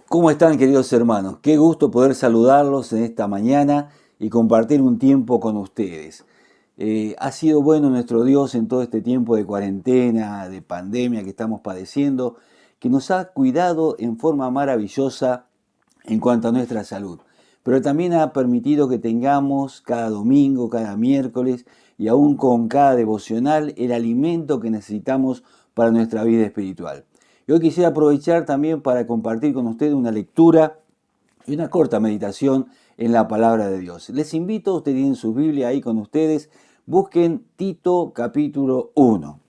¿Cómo están, queridos hermanos? Qué gusto poder saludarlos en esta mañana y compartir un tiempo con ustedes. Ha sido bueno nuestro Dios en todo este tiempo de cuarentena, de pandemia que estamos padeciendo, que nos ha cuidado en forma maravillosa en cuanto a nuestra salud. Pero también ha permitido que tengamos cada domingo, cada miércoles y aún con cada devocional el alimento que necesitamos para nuestra vida espiritual. Y hoy quisiera aprovechar también para compartir con ustedes una lectura y una corta meditación en la palabra de Dios. Les invito, ustedes tienen su Biblia ahí con ustedes, busquen Tito capítulo 1,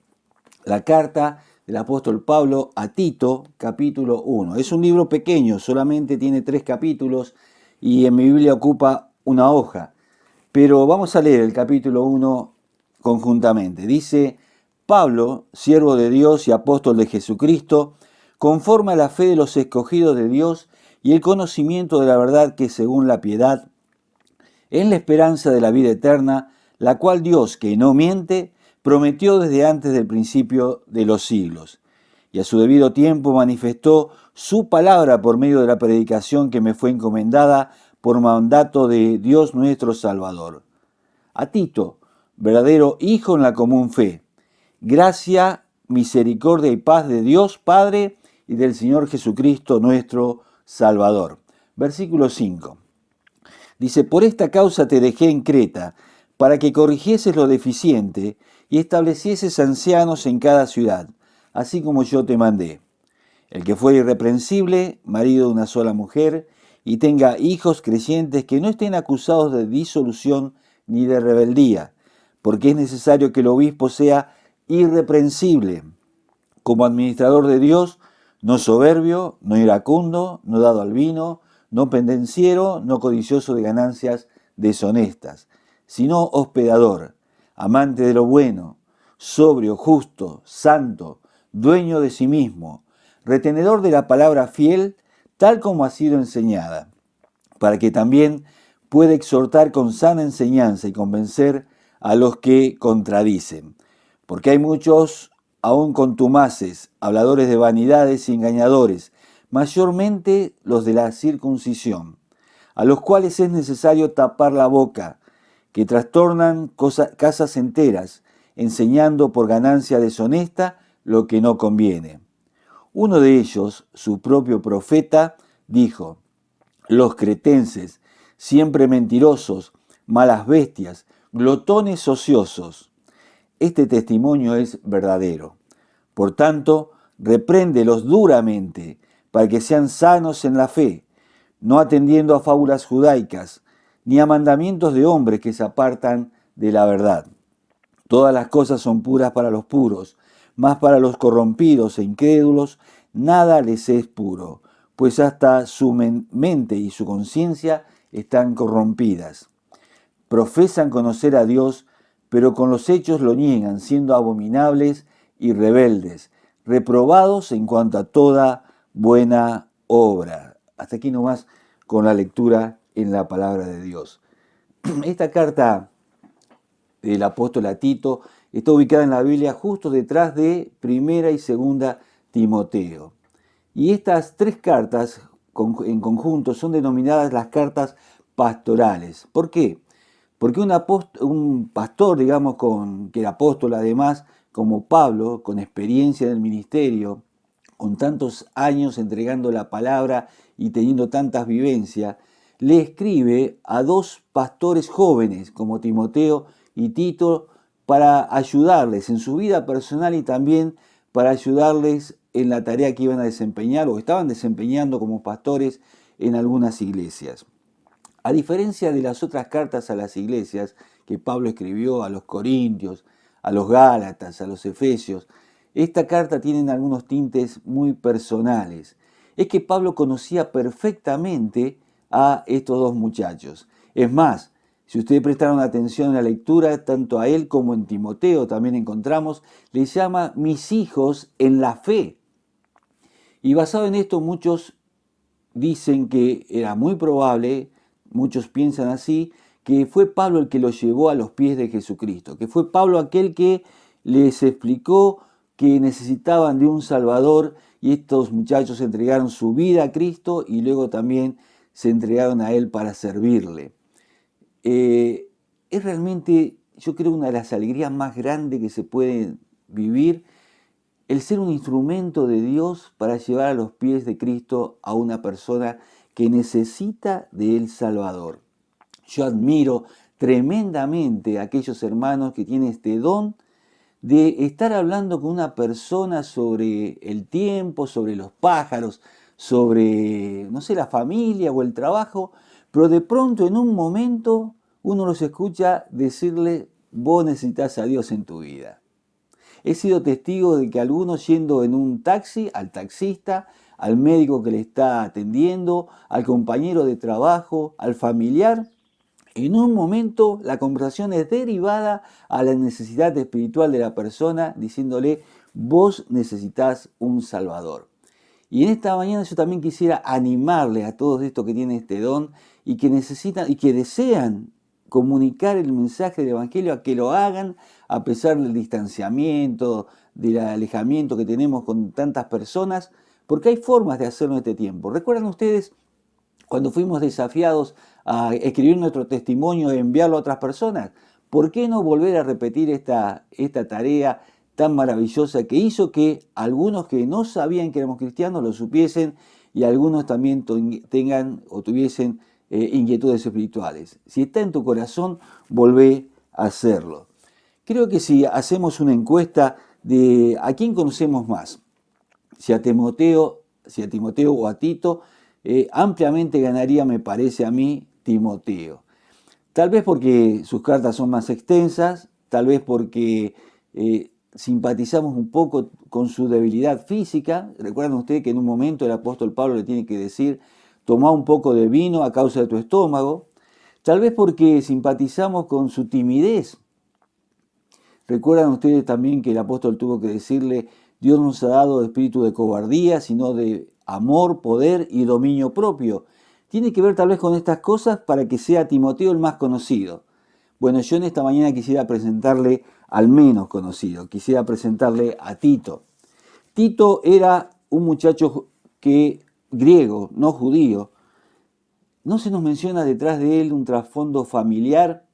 la carta del apóstol Pablo a Tito capítulo 1. Es un libro pequeño, solamente tiene 3 capítulos y en mi Biblia ocupa una hoja. Pero vamos a leer el capítulo 1 conjuntamente. Dice: Pablo, siervo de Dios y apóstol de Jesucristo, conforme a la fe de los escogidos de Dios y el conocimiento de la verdad que según la piedad, en la esperanza de la vida eterna, la cual Dios, que no miente, prometió desde antes del principio de los siglos. Y a su debido tiempo manifestó su palabra por medio de la predicación que me fue encomendada por mandato de Dios nuestro Salvador. A Tito, verdadero hijo en la común fe, gracia, misericordia y paz de Dios Padre y del Señor Jesucristo nuestro Salvador. Versículo 5. Dice: por esta causa te dejé en Creta, para que corrigieses lo deficiente y establecieses ancianos en cada ciudad, así como yo te mandé. El que fuere irreprensible, marido de una sola mujer, y tenga hijos creyentes que no estén acusados de disolución ni de rebeldía, porque es necesario que el obispo sea irreprensible, como administrador de Dios, no soberbio, no iracundo, no dado al vino, no pendenciero, no codicioso de ganancias deshonestas, sino hospedador, amante de lo bueno, sobrio, justo, santo, dueño de sí mismo, retenedor de la palabra fiel, tal como ha sido enseñada, para que también pueda exhortar con sana enseñanza y convencer a los que contradicen. Porque hay muchos aún contumaces, habladores de vanidades y engañadores, mayormente los de la circuncisión, a los cuales es necesario tapar la boca, que trastornan casas enteras, enseñando por ganancia deshonesta lo que no conviene. Uno de ellos, su propio profeta, dijo: los cretenses, siempre mentirosos, malas bestias, glotones ociosos. Este testimonio es verdadero. Por tanto, repréndelos duramente, para que sean sanos en la fe, no atendiendo a fábulas judaicas, ni a mandamientos de hombres que se apartan de la verdad. Todas las cosas son puras para los puros, mas para los corrompidos e incrédulos nada les es puro, pues hasta su mente y su conciencia están corrompidas. Profesan conocer a Dios, pero con los hechos lo niegan, siendo abominables y rebeldes, reprobados en cuanto a toda buena obra. Hasta aquí nomás con la lectura en la palabra de Dios. Esta carta del apóstol a Tito está ubicada en la Biblia justo detrás de Primera y Segunda Timoteo. Y estas 3 cartas en conjunto son denominadas las cartas pastorales. ¿Por qué? Porque un pastor, digamos, que era apóstol además, como Pablo, con experiencia en el ministerio, con tantos años entregando la palabra y teniendo tantas vivencias, le escribe a 2 pastores jóvenes como Timoteo y Tito para ayudarles en su vida personal y también para ayudarles en la tarea que iban a desempeñar o estaban desempeñando como pastores en algunas iglesias. A diferencia de las otras cartas a las iglesias que Pablo escribió a los Corintios, a los Gálatas, a los Efesios, esta carta tiene algunos tintes muy personales. Es que Pablo conocía perfectamente a estos 2 muchachos. Es más, si ustedes prestaron atención en la lectura, tanto a él como en Timoteo también encontramos, les llama mis hijos en la fe. Y basado en esto, muchos dicen que era muy probable, muchos piensan así, que fue Pablo el que los llevó a los pies de Jesucristo, que fue Pablo aquel que les explicó que necesitaban de un Salvador y estos muchachos entregaron su vida a Cristo y luego también se entregaron a Él para servirle. Es realmente, yo creo, una de las alegrías más grandes que se puede vivir, el ser un instrumento de Dios para llevar a los pies de Cristo a una persona que necesita del Salvador. Yo admiro tremendamente a aquellos hermanos que tienen este don de estar hablando con una persona sobre el tiempo, sobre los pájaros, sobre, no sé, la familia o el trabajo, pero de pronto en un momento uno los escucha decirle, vos necesitas a Dios en tu vida. He sido testigo de que algunos yendo en un taxi, al taxista, al médico que le está atendiendo, al compañero de trabajo, al familiar, en un momento la conversación es derivada a la necesidad espiritual de la persona, diciéndole, vos necesitas un Salvador. Y en esta mañana yo también quisiera animarle a todos estos que tienen este don y que necesitan y que desean comunicar el mensaje del Evangelio, a que lo hagan a pesar del distanciamiento, del alejamiento que tenemos con tantas personas, porque hay formas de hacerlo en este tiempo. ¿Recuerdan ustedes cuando fuimos desafiados a escribir nuestro testimonio e enviarlo a otras personas? ¿Por qué no volver a repetir esta tarea tan maravillosa que hizo que algunos que no sabían que éramos cristianos lo supiesen y algunos también tengan o tuviesen inquietudes espirituales? Si está en tu corazón, volvé a hacerlo. Creo que si hacemos una encuesta de a quién conocemos más, si a Timoteo o a Tito, ampliamente ganaría, me parece a mí, Timoteo. Tal vez porque sus cartas son más extensas, tal vez porque simpatizamos un poco con su debilidad física. Recuerdan ustedes que en un momento el apóstol Pablo le tiene que decir, toma un poco de vino a causa de tu estómago. Tal vez porque simpatizamos con su timidez. Recuerdan ustedes también que el apóstol tuvo que decirle, Dios no nos ha dado espíritu de cobardía, sino de amor, poder y dominio propio. Tiene que ver tal vez con estas cosas para que sea Timoteo el más conocido. Bueno, yo en esta mañana quisiera presentarle al menos conocido, quisiera presentarle a Tito. Tito era un muchacho griego, no judío. No se nos menciona detrás de él un trasfondo familiar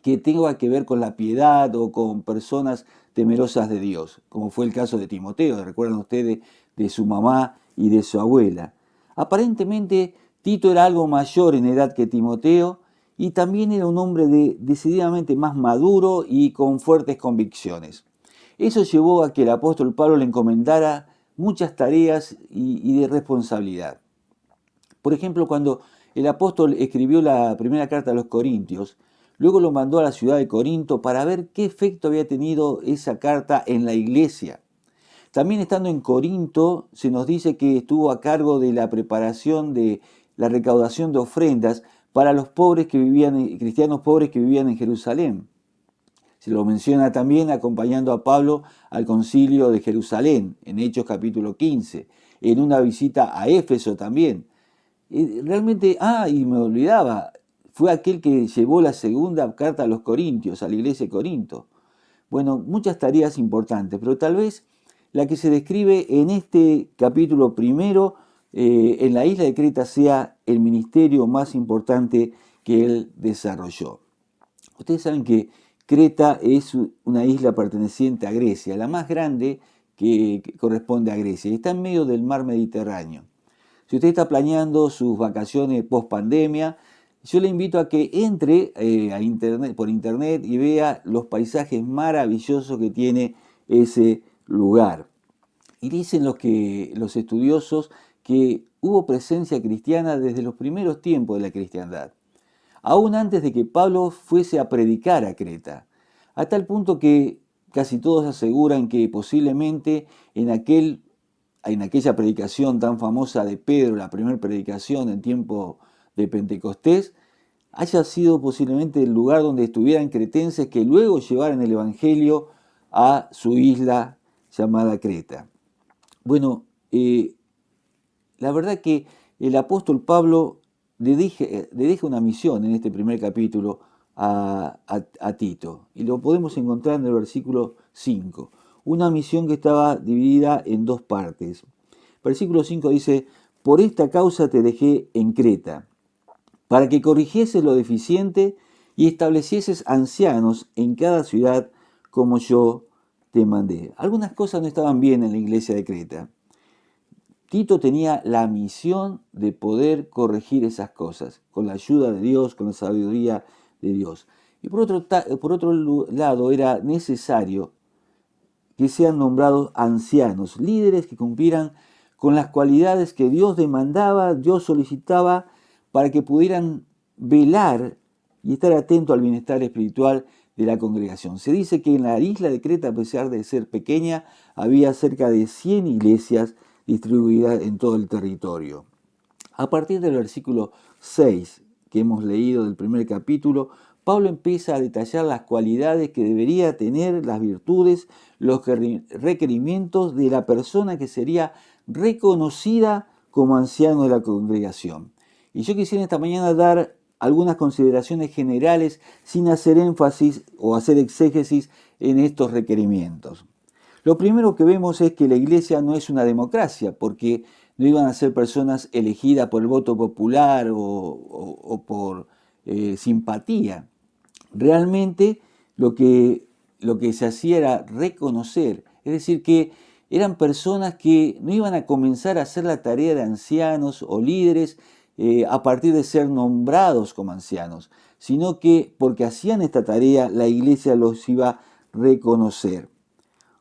que tenga que ver con la piedad o con personas temerosas de Dios, como fue el caso de Timoteo, recuerdan ustedes, de su mamá y de su abuela. Aparentemente Tito era algo mayor en edad que Timoteo y también era un hombre decididamente más maduro y con fuertes convicciones. Eso llevó a que el apóstol Pablo le encomendara muchas tareas y de responsabilidad. Por ejemplo, cuando el apóstol escribió la primera carta a los Corintios, luego lo mandó a la ciudad de Corinto para ver qué efecto había tenido esa carta en la iglesia. También estando en Corinto, se nos dice que estuvo a cargo de la preparación de la recaudación de ofrendas para los pobres que vivían, cristianos pobres que vivían en Jerusalén. Se lo menciona también acompañando a Pablo al concilio de Jerusalén, en Hechos capítulo 15, en una visita a Éfeso también. Realmente, y me olvidaba, fue aquel que llevó la segunda carta a los Corintios, a la iglesia de Corinto. Bueno, muchas tareas importantes, pero tal vez la que se describe en este capítulo primero, en la isla de Creta, sea el ministerio más importante que él desarrolló. Ustedes saben que Creta es una isla perteneciente a Grecia, la más grande que corresponde a Grecia, y está en medio del mar Mediterráneo. Si usted está planeando sus vacaciones post pandemia, yo le invito a que entre por internet y vea los paisajes maravillosos que tiene ese lugar. Y dicen los estudiosos que hubo presencia cristiana desde los primeros tiempos de la cristiandad, aún antes de que Pablo fuese a predicar a Creta, a tal punto que casi todos aseguran que posiblemente en aquella predicación tan famosa de Pedro, la primera predicación en tiempo de Pentecostés, haya sido posiblemente el lugar donde estuvieran cretenses que luego llevaran el Evangelio a su isla llamada Creta. Bueno, la verdad que el apóstol Pablo le deja una misión en este primer capítulo a Tito, y lo podemos encontrar en el versículo 5. una misión que estaba dividida en dos partes. Versículo 5 dice, por esta causa te dejé en Creta, para que corrigieses lo deficiente y establecieses ancianos en cada ciudad como yo te mandé. Algunas cosas no estaban bien en la iglesia de Creta. Tito tenía la misión de poder corregir esas cosas, con la ayuda de Dios, con la sabiduría de Dios. Y por otro lado, era necesario que sean nombrados ancianos, líderes que cumplieran con las cualidades que Dios demandaba, Dios solicitaba, para que pudieran velar y estar atento al bienestar espiritual de la congregación. Se dice que en la isla de Creta, a pesar de ser pequeña, había cerca de 100 iglesias distribuidas en todo el territorio. A partir del versículo 6 que hemos leído del primer capítulo, Pablo empieza a detallar las cualidades que debería tener, las virtudes, los requerimientos de la persona que sería reconocida como anciano de la congregación. Y yo quisiera esta mañana dar algunas consideraciones generales sin hacer énfasis o hacer exégesis en estos requerimientos. Lo primero que vemos es que la iglesia no es una democracia, porque no iban a ser personas elegidas por el voto popular o por simpatía. Realmente lo que se hacía era reconocer, es decir, que eran personas que no iban a comenzar a hacer la tarea de ancianos o líderes a partir de ser nombrados como ancianos, sino que porque hacían esta tarea la iglesia los iba a reconocer.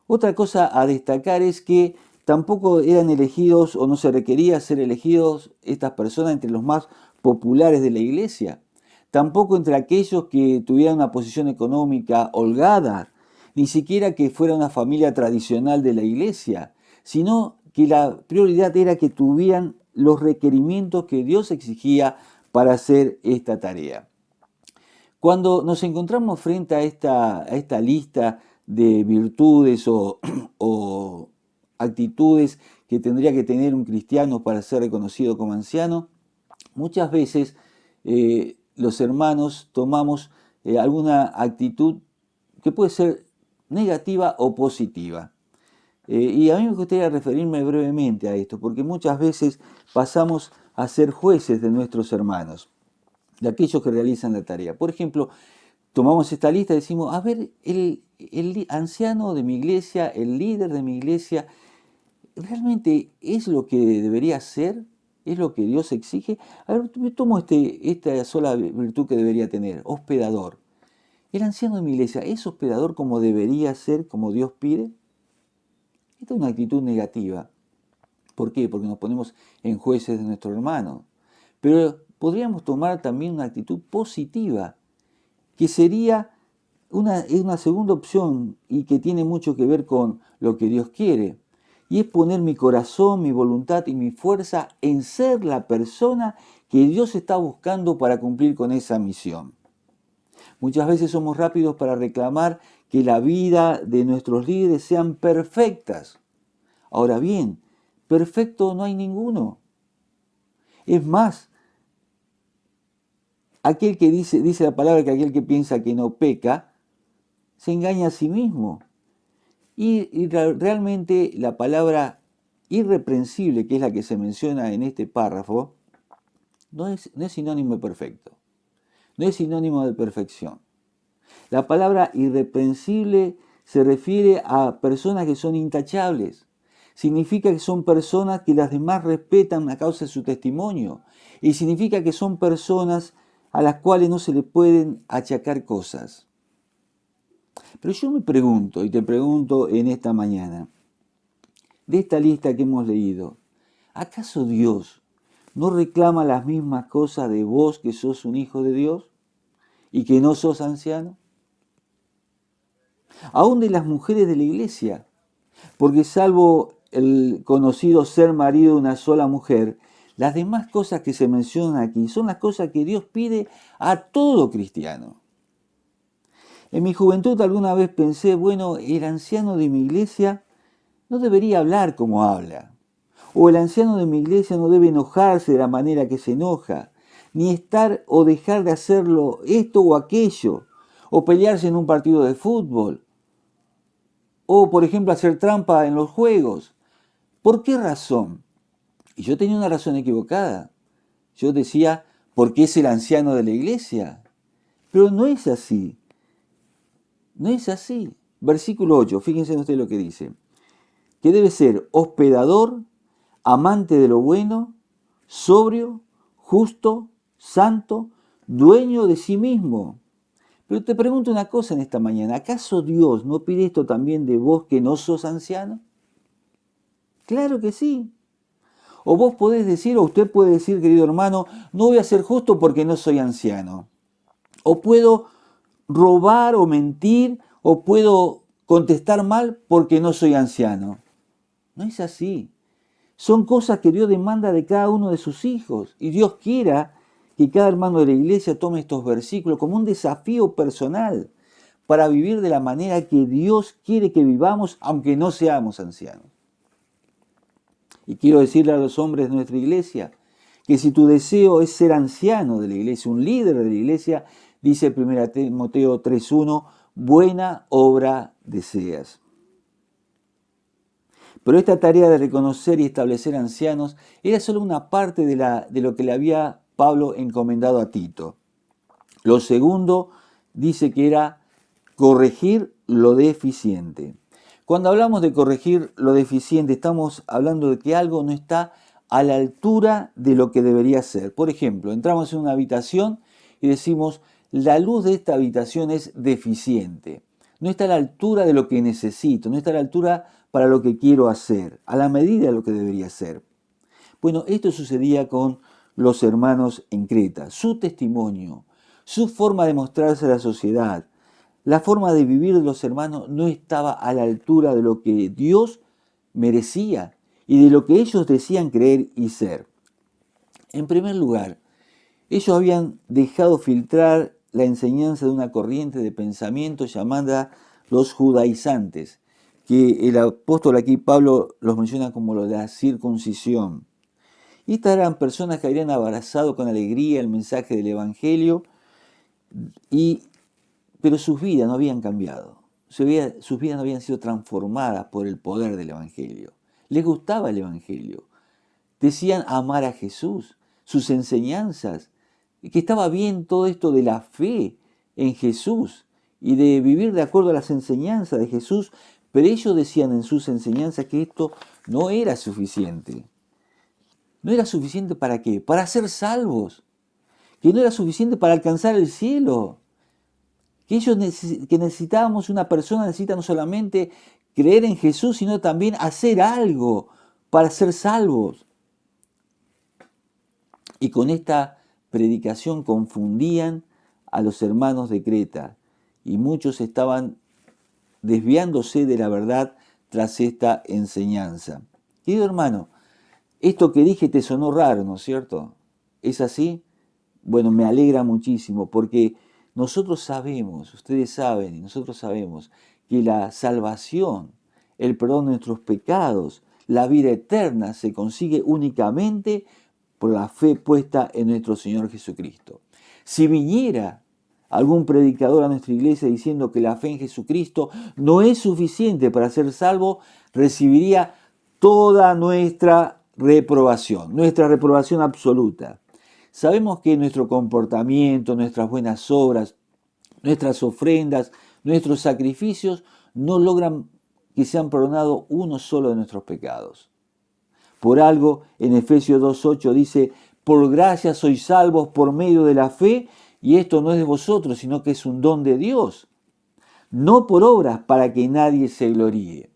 Otra cosa a destacar es que tampoco eran elegidos o no se requería ser elegidos estas personas entre los más populares de la iglesia, tampoco entre aquellos que tuvieran una posición económica holgada, ni siquiera que fuera una familia tradicional de la iglesia, sino que la prioridad era que tuvieran los requerimientos que Dios exigía para hacer esta tarea. Cuando nos encontramos frente a esta lista de virtudes o actitudes que tendría que tener un cristiano para ser reconocido como anciano, muchas veces los hermanos tomamos alguna actitud que puede ser negativa o positiva. Y a mí me gustaría referirme brevemente a esto, porque muchas veces pasamos a ser jueces de nuestros hermanos, de aquellos que realizan la tarea. Por ejemplo, tomamos esta lista y decimos, a ver, el anciano de mi iglesia, el líder de mi iglesia, ¿realmente es lo que debería ser? ¿Es lo que Dios exige? A ver, yo tomo esta sola virtud que debería tener, hospedador. ¿El anciano de mi iglesia es hospedador como debería ser, como Dios pide? Esta es una actitud negativa. ¿Por qué? Porque nos ponemos en jueces de nuestro hermano. Pero podríamos tomar también una actitud positiva, que sería una segunda opción y que tiene mucho que ver con lo que Dios quiere. Y es poner mi corazón, mi voluntad y mi fuerza en ser la persona que Dios está buscando para cumplir con esa misión. Muchas veces somos rápidos para reclamar que la vida de nuestros líderes sean perfectas. Ahora bien, perfecto no hay ninguno. Es más, aquel que dice la palabra que aquel que piensa que no peca, se engaña a sí mismo. Y realmente la palabra irreprensible, que es la que se menciona en este párrafo, no es sinónimo de perfecto, no es sinónimo de perfección. La palabra irreprensible se refiere a personas que son intachables. Significa que son personas que las demás respetan a causa de su testimonio. Y significa que son personas a las cuales no se le pueden achacar cosas. Pero yo me pregunto, y te pregunto en esta mañana, de esta lista que hemos leído, ¿acaso Dios no reclama las mismas cosas de vos que sos un hijo de Dios y que no sos anciano? Aún de las mujeres de la iglesia, porque salvo el conocido ser marido de una sola mujer, las demás cosas que se mencionan aquí son las cosas que Dios pide a todo cristiano. En mi juventud alguna vez pensé, bueno, el anciano de mi iglesia no debería hablar como habla, o el anciano de mi iglesia no debe enojarse de la manera que se enoja, ni estar o dejar de hacerlo esto o aquello, o pelearse en un partido de fútbol. O, por ejemplo, hacer trampa en los juegos. ¿Por qué razón? Y yo tenía una razón equivocada. Yo decía, porque es el anciano de la iglesia. Pero no es así. No es así. Versículo 8, fíjense ustedes lo que dice. Que debe ser hospedador, amante de lo bueno, sobrio, justo, santo, dueño de sí mismo. Pero te pregunto una cosa en esta mañana, ¿acaso Dios no pide esto también de vos que no sos anciano? Claro que sí. O vos podés decir, o usted puede decir, querido hermano, no voy a ser justo porque no soy anciano. O puedo robar o mentir, o puedo contestar mal porque no soy anciano. No es así. Son cosas que Dios demanda de cada uno de sus hijos. Y Dios quiera que cada hermano de la iglesia tome estos versículos como un desafío personal para vivir de la manera que Dios quiere que vivamos, aunque no seamos ancianos. Y quiero decirle a los hombres de nuestra iglesia que si tu deseo es ser anciano de la iglesia, un líder de la iglesia, dice 1 Timoteo 3:1, buena obra deseas. Pero esta tarea de reconocer y establecer ancianos era solo una parte de lo que le había Pablo encomendado a Tito. Lo segundo dice que era corregir lo deficiente. Cuando hablamos de corregir lo deficiente, estamos hablando de que algo no está a la altura de lo que debería ser. Por ejemplo, entramos en una habitación y decimos, la luz de esta habitación es deficiente. No está a la altura de lo que necesito, no está a la altura para lo que quiero hacer, a la medida de lo que debería ser. Bueno, esto sucedía con los hermanos en Creta. Su testimonio, su forma de mostrarse a la sociedad, la forma de vivir de los hermanos no estaba a la altura de lo que Dios merecía y de lo que ellos decían creer y ser. En primer lugar, ellos habían dejado filtrar la enseñanza de una corriente de pensamiento llamada los judaizantes, que el apóstol aquí Pablo los menciona como lo de la circuncisión. Y estas eran personas que habían abrazado con alegría el mensaje del Evangelio, pero sus vidas no habían cambiado. Sus vidas no habían sido transformadas por el poder del Evangelio. Les gustaba el Evangelio. Decían amar a Jesús, sus enseñanzas, y que estaba bien todo esto de la fe en Jesús y de vivir de acuerdo a las enseñanzas de Jesús, pero ellos decían en sus enseñanzas que esto no era suficiente. ¿No era suficiente para qué? Para ser salvos. Que no era suficiente para alcanzar el cielo. Que necesitábamos, una persona necesita no solamente creer en Jesús, sino también hacer algo para ser salvos. Y con esta predicación confundían a los hermanos de Creta. Y muchos estaban desviándose de la verdad tras esta enseñanza. Querido hermano, esto que dije te sonó raro, ¿no es cierto? ¿Es así? Bueno, me alegra muchísimo porque nosotros sabemos, ustedes saben y nosotros sabemos que la salvación, el perdón de nuestros pecados, la vida eterna se consigue únicamente por la fe puesta en nuestro Señor Jesucristo. Si viniera algún predicador a nuestra iglesia diciendo que la fe en Jesucristo no es suficiente para ser salvo, recibiría toda nuestra reprobación absoluta. Sabemos que nuestro comportamiento, nuestras buenas obras, nuestras ofrendas, nuestros sacrificios no logran que sean perdonados uno solo de nuestros pecados. Por algo, en Efesios 2:8 dice, por gracia sois salvos por medio de la fe, y esto no es de vosotros, sino que es un don de Dios, no por obras para que nadie se gloríe.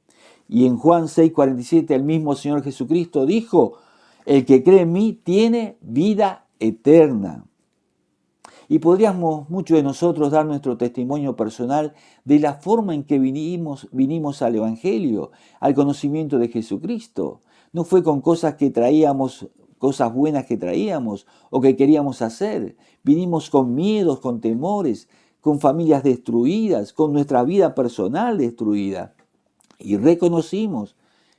Y en Juan 6:47 el mismo Señor Jesucristo dijo, el que cree en mí tiene vida eterna. Y podríamos muchos de nosotros dar nuestro testimonio personal de la forma en que vinimos al Evangelio, al conocimiento de Jesucristo. No fue con cosas que traíamos, cosas buenas que traíamos o que queríamos hacer. Vinimos con miedos, con temores, con familias destruidas, con nuestra vida personal destruida. Y reconocimos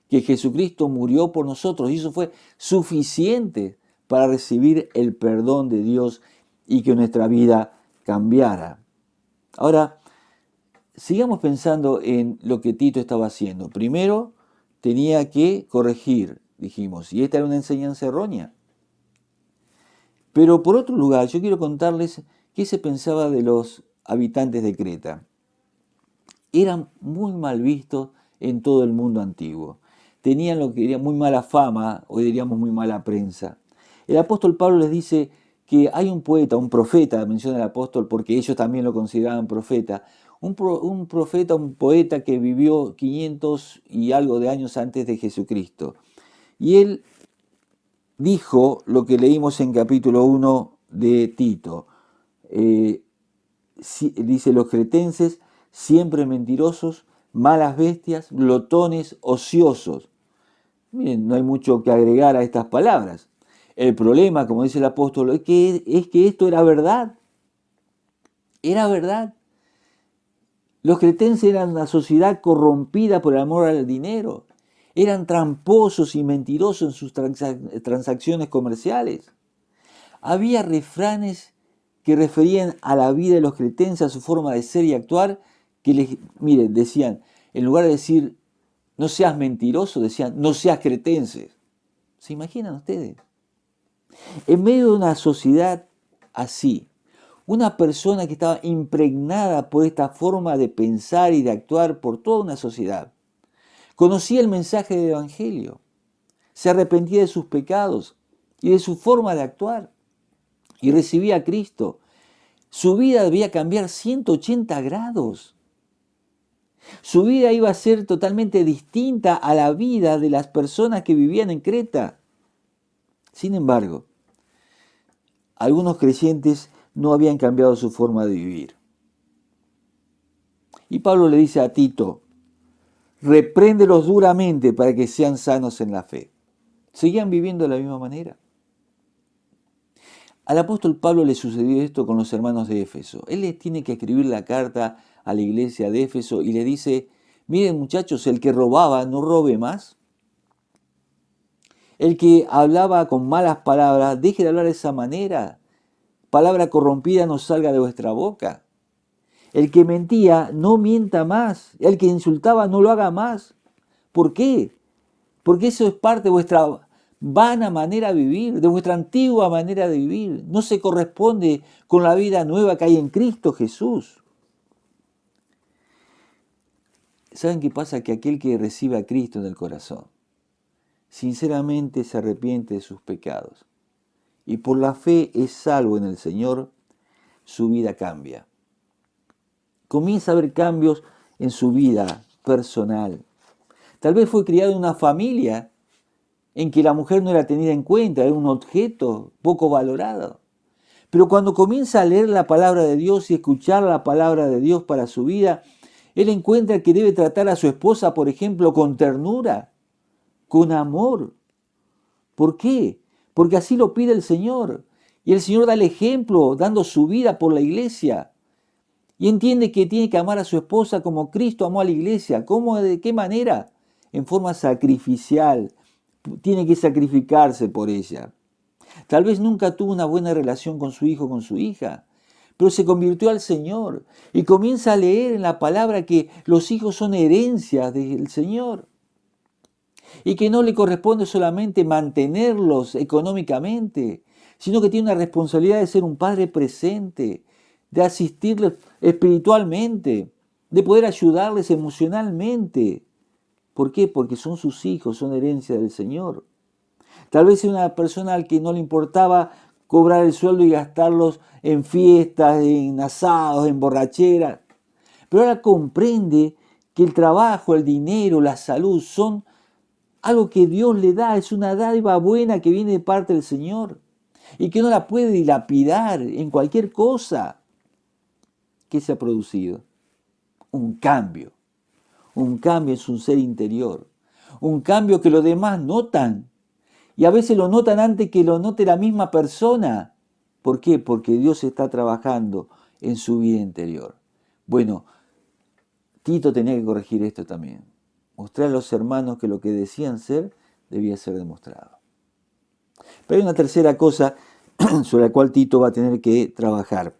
que Jesucristo murió por nosotros y eso fue suficiente para recibir el perdón de Dios y que nuestra vida cambiara. Ahora, sigamos pensando en lo que Tito estaba haciendo. Primero, tenía que corregir, dijimos, y esta era una enseñanza errónea. Pero por otro lugar, yo quiero contarles qué se pensaba de los habitantes de Creta. Eran muy mal vistos en todo el mundo antiguo. Tenían lo que dirían muy mala fama, hoy diríamos muy mala prensa. El apóstol Pablo les dice que hay un poeta, un profeta, menciona el apóstol porque ellos también lo consideraban profeta, un profeta, un poeta que vivió 500 y algo de años antes de Jesucristo. Y él dijo lo que leímos en capítulo 1 de Tito. Dice, los cretenses, siempre mentirosos, malas bestias, glotones, ociosos. Miren, no hay mucho que agregar a estas palabras. El problema, como dice el apóstol, es que esto era verdad. Era verdad. Los cretenses eran una sociedad corrompida por el amor al dinero. Eran tramposos y mentirosos en sus transacciones comerciales. Había refranes que referían a la vida de los cretenses, a su forma de ser y actuar, que miren, decían, en lugar de decir, no seas mentiroso, decían, no seas cretense. ¿Se imaginan ustedes? En medio de una sociedad así, una persona que estaba impregnada por esta forma de pensar y de actuar por toda una sociedad, conocía el mensaje del Evangelio, se arrepentía de sus pecados y de su forma de actuar y recibía a Cristo. Su vida debía cambiar 180 grados. Su vida iba a ser totalmente distinta a la vida de las personas que vivían en Creta. Sin embargo, algunos creyentes no habían cambiado su forma de vivir. Y Pablo le dice a Tito, repréndelos duramente para que sean sanos en la fe. Seguían viviendo de la misma manera. Al apóstol Pablo le sucedió esto con los hermanos de Éfeso. Él les tiene que escribir la carta a la iglesia de Éfeso y le dice, miren muchachos, el que robaba no robe más. El que hablaba con malas palabras, deje de hablar de esa manera. Palabra corrompida no salga de vuestra boca. El que mentía, no mienta más. El que insultaba, no lo haga más. ¿Por qué? Porque eso es parte de vuestra vana manera de vivir, de vuestra antigua manera de vivir. No se corresponde con la vida nueva que hay en Cristo Jesús. ¿Saben qué pasa? Que aquel que recibe a Cristo en el corazón, sinceramente se arrepiente de sus pecados y por la fe es salvo en el Señor, su vida cambia. Comienza a haber cambios en su vida personal. Tal vez fue criado en una familia en que la mujer no era tenida en cuenta, era un objeto poco valorado. Pero cuando comienza a leer la palabra de Dios y escuchar la palabra de Dios para su vida, él encuentra que debe tratar a su esposa, por ejemplo, con ternura, con amor. ¿Por qué? Porque así lo pide el Señor. Y el Señor da el ejemplo, dando su vida por la iglesia. Y entiende que tiene que amar a su esposa como Cristo amó a la iglesia. ¿Cómo? ¿De qué manera? En forma sacrificial. Tiene que sacrificarse por ella. Tal vez nunca tuvo una buena relación con su hijo, con su hija, pero se convirtió al Señor y comienza a leer en la palabra que los hijos son herencias del Señor y que no le corresponde solamente mantenerlos económicamente, sino que tiene una responsabilidad de ser un padre presente, de asistirles espiritualmente, de poder ayudarles emocionalmente. ¿Por qué? Porque son sus hijos, son herencia del Señor. Tal vez sea una persona al que no le importaba cobrar el sueldo y gastarlos en fiestas, en asados, en borracheras. Pero ahora comprende que el trabajo, el dinero, la salud son algo que Dios le da, es una dádiva buena que viene de parte del Señor y que no la puede dilapidar en cualquier cosa. ¿Qué se ha producido? Un cambio en su ser interior, un cambio que los demás notan. Y a veces lo notan antes que lo note la misma persona. ¿Por qué? Porque Dios está trabajando en su vida interior. Bueno, Tito tenía que corregir esto también. Mostrar a los hermanos que lo que decían ser debía ser demostrado. Pero hay una tercera cosa sobre la cual Tito va a tener que trabajar.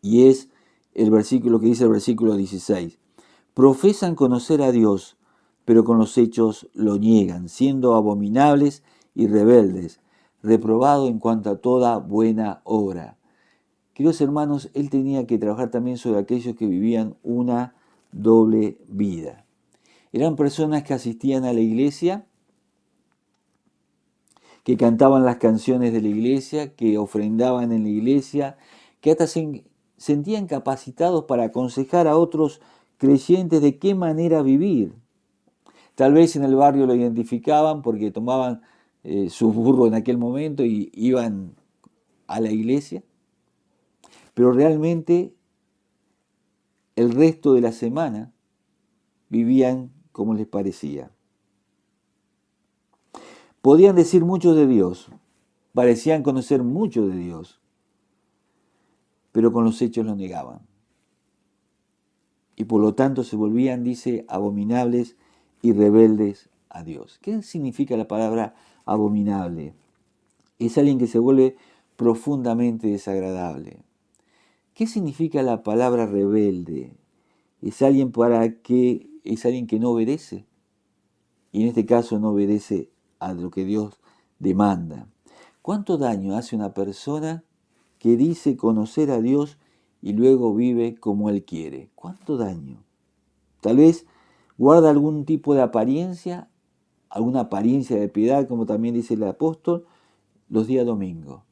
Y es el versículo que dice el versículo 16. Profesan conocer a Dios, pero con los hechos lo niegan, siendo abominables y rebeldes, reprobado en cuanto a toda buena obra. Queridos hermanos, él tenía que trabajar también sobre aquellos que vivían una doble vida. Eran personas que asistían a la iglesia, que cantaban las canciones de la iglesia, que ofrendaban en la iglesia, que hasta se sentían capacitados para aconsejar a otros creyentes de qué manera vivir. Tal vez en el barrio lo identificaban porque tomaban su burro en aquel momento y iban a la iglesia, pero realmente el resto de la semana vivían como les parecía. Podían decir mucho de Dios, parecían conocer mucho de Dios, pero con los hechos lo negaban. Y por lo tanto se volvían, dice, abominables y rebeldes a Dios. ¿Qué significa la palabra abominable? Es alguien que se vuelve profundamente desagradable. ¿Qué significa la palabra rebelde? Es alguien que no obedece. Y en este caso no obedece a lo que Dios demanda. ¿Cuánto daño hace una persona que dice conocer a Dios y luego vive como Él quiere? ¿Cuánto daño? Tal vez guarda algún tipo de apariencia, alguna apariencia de piedad, como también dice el apóstol, los días domingos,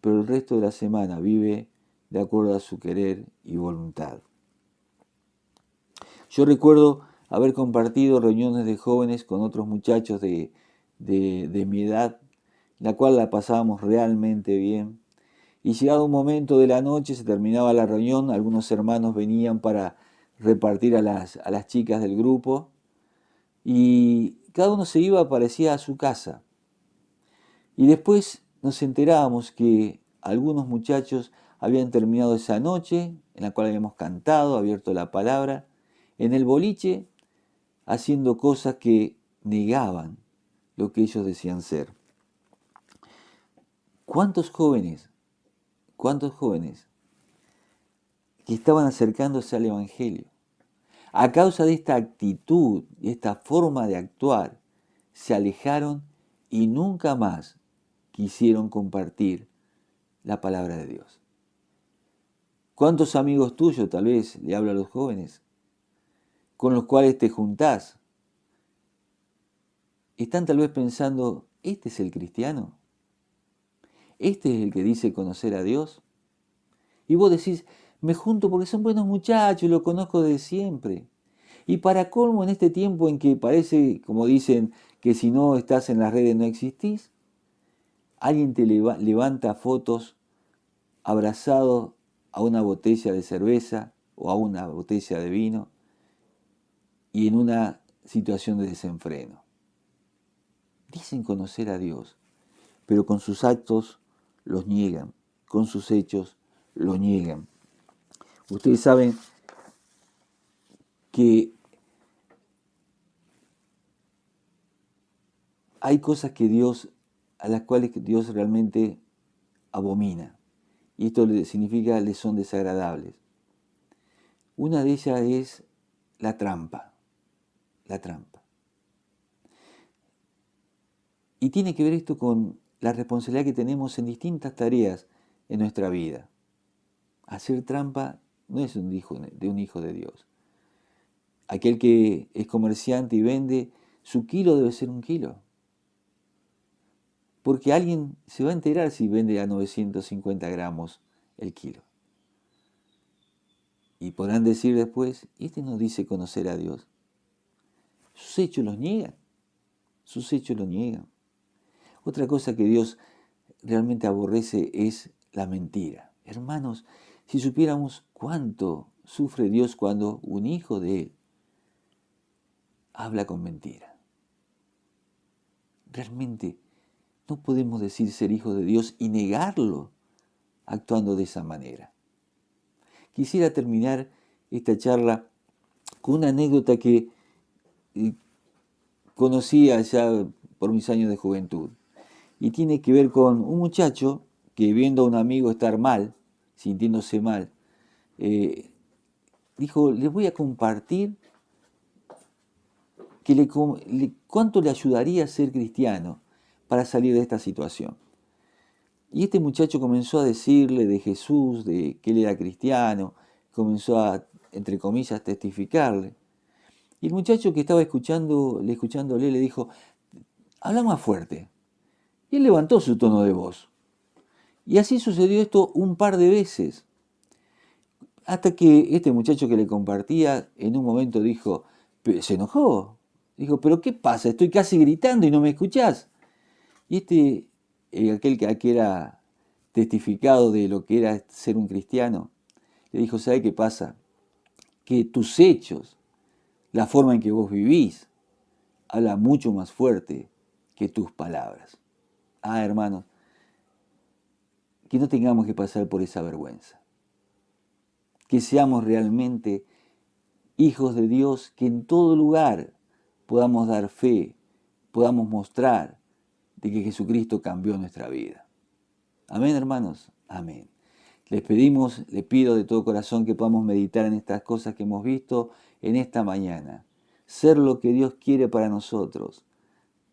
pero el resto de la semana vive de acuerdo a su querer y voluntad. Yo recuerdo haber compartido reuniones de jóvenes con otros muchachos de mi edad, la cual la pasábamos realmente bien. Y llegado un momento de la noche, se terminaba la reunión, algunos hermanos venían para repartir a las chicas del grupo, y cada uno se iba, parecía, a su casa. Y después nos enterábamos que algunos muchachos habían terminado esa noche, en la cual habíamos cantado, abierto la palabra, en el boliche, haciendo cosas que negaban lo que ellos decían ser. Cuántos jóvenes que estaban acercándose al Evangelio, a causa de esta actitud y esta forma de actuar, se alejaron y nunca más quisieron compartir la palabra de Dios? ¿Cuántos amigos tuyos, tal vez, le hablo a los jóvenes, con los cuales te juntás, están tal vez pensando, ¿este es el cristiano? ¿Este es el que dice conocer a Dios? Y vos decís, me junto porque son buenos muchachos, los conozco de siempre. Y para colmo, en este tiempo en que parece, como dicen, que si no estás en las redes no existís, alguien te levanta fotos abrazado a una botella de cerveza o a una botella de vino y en una situación de desenfreno. Dicen conocer a Dios, pero con sus actos los niegan, con sus hechos lo niegan. Ustedes saben que hay cosas a las cuales Dios realmente abomina. Y esto significa les son desagradables. Una de ellas es la trampa. La trampa. Y tiene que ver esto con la responsabilidad que tenemos en distintas tareas en nuestra vida. Hacer trampa no es de un hijo de Dios. Aquel que es comerciante y vende, su kilo debe ser un kilo. Porque alguien se va a enterar si vende a 950 gramos el kilo. Y podrán decir después, este no dice conocer a Dios. Sus hechos los niegan. Sus hechos lo niegan. Otra cosa que Dios realmente aborrece es la mentira. Hermanos, si supiéramos cuánto sufre Dios cuando un hijo de Él habla con mentira. Realmente no podemos decir ser hijos de Dios y negarlo actuando de esa manera. Quisiera terminar esta charla con una anécdota que conocí allá por mis años de juventud. Y tiene que ver con un muchacho que, viendo a un amigo estar mal, sintiéndose mal, dijo, les voy a compartir cuánto le ayudaría a ser cristiano para salir de esta situación. Y este muchacho comenzó a decirle de Jesús, de que él era cristiano, comenzó a, entre comillas, testificarle. Y el muchacho que estaba escuchándole le dijo, habla más fuerte. Y él levantó su tono de voz. Y así sucedió esto un par de veces. Hasta que este muchacho que le compartía en un momento dijo, se enojó. Dijo, pero ¿qué pasa? Estoy casi gritando y no me escuchás. Y aquel que era testificado de lo que era ser un cristiano, le dijo, ¿sabe qué pasa? Que tus hechos, la forma en que vos vivís, habla mucho más fuerte que tus palabras. Ah, hermanos, que no tengamos que pasar por esa vergüenza. Que seamos realmente hijos de Dios, que en todo lugar podamos dar fe, podamos mostrar de que Jesucristo cambió nuestra vida. Amén, hermanos. Amén. Les pido de todo corazón que podamos meditar en estas cosas que hemos visto en esta mañana. Ser lo que Dios quiere para nosotros.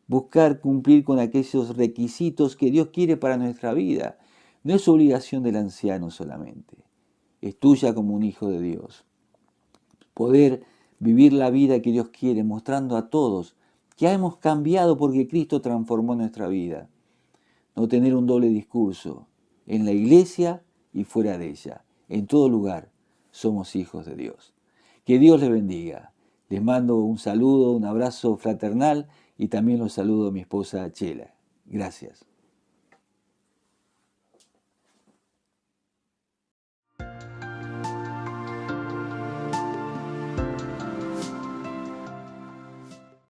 Buscar cumplir con aquellos requisitos que Dios quiere para nuestra vida. No es obligación del anciano solamente. Es tuya como un hijo de Dios. Poder vivir la vida que Dios quiere, mostrando a todos que hemos cambiado porque Cristo transformó nuestra vida. No tener un doble discurso en la iglesia y fuera de ella. En todo lugar somos hijos de Dios. Que Dios les bendiga. Les mando un saludo, un abrazo fraternal y también los saludo a mi esposa Chela. Gracias.